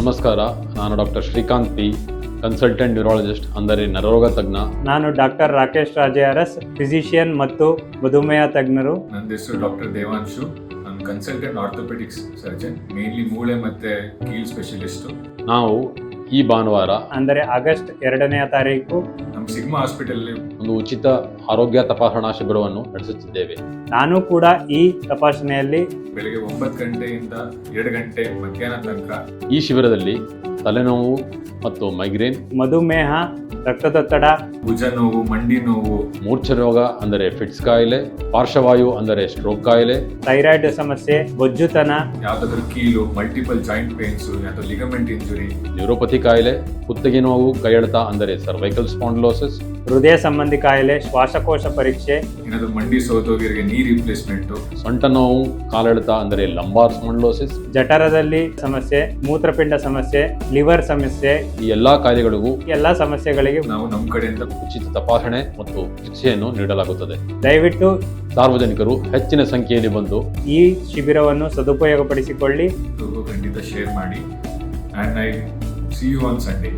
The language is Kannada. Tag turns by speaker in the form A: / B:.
A: ನಮಸ್ಕಾರ, ನಾನು doctor Srikanth P, consultant neurologist ಅಂದರೆ ನರರೋಗ ತಜ್ಞ.
B: ನಾನು ಡಾಕ್ಟರ್ ರಾಕೇಶ್ ರಾಜೆ ಅರಸ್, ಫಿಸಿಷಿಯನ್ ಮತ್ತು ಮಧುಮೇಹ ತಜ್ಞರು.
C: ನನ್ನ ಹೆಸರು ಡಾಕ್ಟರ್ ದೇವಾಂಶು, ನಾನು ಕನ್ಸಲ್ಟೆಂಟ್ ಆರ್ಥೋಪೆಡಿಕ್ಸ್ ಸರ್ಜನ್, ಮೇನ್ಲಿ ಮೂಳೆ ಮತ್ತೆ ಕೀಲ್ ಸ್ಪೆಷಲಿಸ್ಟು.
A: ನಾವು ಈ ಭಾನುವಾರ
B: ಅಂದರೆ ಆಗಸ್ಟ್ 2ನೇ ತಾರೀಕು
C: ನಮ್ಮ ಸಿಗ್ಮಾ ಹಾಸ್ಪಿಟಲ್
A: ಒಂದು ಉಚಿತ ಆರೋಗ್ಯ ತಪಾಸಣಾ ಶಿಬಿರವನ್ನು ನಡೆಸುತ್ತಿದ್ದೇವೆ.
B: ನಾನು ಕೂಡ ಈ ತಪಾಸಣೆಯಲ್ಲಿ
C: ಬೆಳಗ್ಗೆ 9 ಗಂಟೆಯಿಂದ 2 ಗಂಟೆ ಮಧ್ಯಾಹ್ನ ತನಕ.
A: ಈ ಶಿಬಿರದಲ್ಲಿ ತಲೆನೋವು ಮತ್ತು ಮೈಗ್ರೇನ್,
B: ಮಧುಮೇಹ, ರಕ್ತದೊತ್ತಡ,
C: ಭುಜ ನೋವು, ಮಂಡಿ ನೋವು,
A: ಮೂರ್ಛೆ ರೋಗ ಅಂದರೆ ಫಿಟ್ಸ್ ಕಾಯಿಲೆ, ಪಾರ್ಶ್ವವಾಯು ಅಂದರೆ ಸ್ಟ್ರೋಕ್ ಕಾಯಿಲೆ,
B: ಥೈರಾಯ್ಡ್ ಸಮಸ್ಯೆ, ಬೊಜ್ಜುತನ,
C: ಯಾವ್ದಾದ್ರು ಕೀಲು, ಮಲ್ಟಿಪಲ್ ಜಾಯಿಂಟ್ ಪೇನ್ಸು, ಯಾವ್ದು ಲಿಗಮೆಂಟ್ ಇಂಜುರಿ,
A: ನ್ಯೂರೋಪತಿ ಕಾಯಿಲೆ, ಕುತ್ತಿಗೆ ನೋವು, ಕೈಯೆಳೆತ ಅಂದರೆ ಸರ್ವೈಕಲ್ ಸ್ಪಾಂಡಿಲೋಸಿಸ್,
B: ಹೃದಯ ಸಂಬಂಧಿ ಕಾಯಿಲೆ, ಶ್ವಾಸಕೋಶ ಪರೀಕ್ಷೆ,
C: ಏನಾದ್ರು ಮಂಡಿ ಸೋತೋಗಿರಿಗೆ ನೀ ರಿಪ್ಲೇಸ್ಮೆಂಟು,
A: ಸೊಂಟ ನೋವು, ಕಾಲೆಳೆತ ಅಂದರೆ ಲಂಬಾರ್ ಸ್ಪಾಂಡಿಲೋಸಿಸ್,
B: ಜಠರದಲ್ಲಿ ಸಮಸ್ಯೆ, ಮೂತ್ರಪಿಂಡ ಸಮಸ್ಯೆ, ಲಿವರ್ ಸಮಸ್ಯೆ,
A: ಈ ಎಲ್ಲಾ ಕಾಯಿಲೆಗಳಿಗೂ
B: ಎಲ್ಲ ಸಮಸ್ಯೆಗಳಿಗೆ
C: ನಾವು ನಮ್ಮ ಕಡೆಯಿಂದ
A: ಉಚಿತ ತಪಾಸಣೆ ಮತ್ತು ಚಿಕಿತ್ಸೆಯನ್ನು ನೀಡಲಾಗುತ್ತದೆ.
B: ದಯವಿಟ್ಟು
A: ಸಾರ್ವಜನಿಕರು ಹೆಚ್ಚಿನ ಸಂಖ್ಯೆಯಲ್ಲಿ ಬಂದು
B: ಈ ಶಿಬಿರವನ್ನು ಸದುಪಯೋಗಪಡಿಸಿಕೊಳ್ಳಿ.
C: ಖಂಡಿತ ಶೇರ್ ಮಾಡಿ. And I see you on Sunday.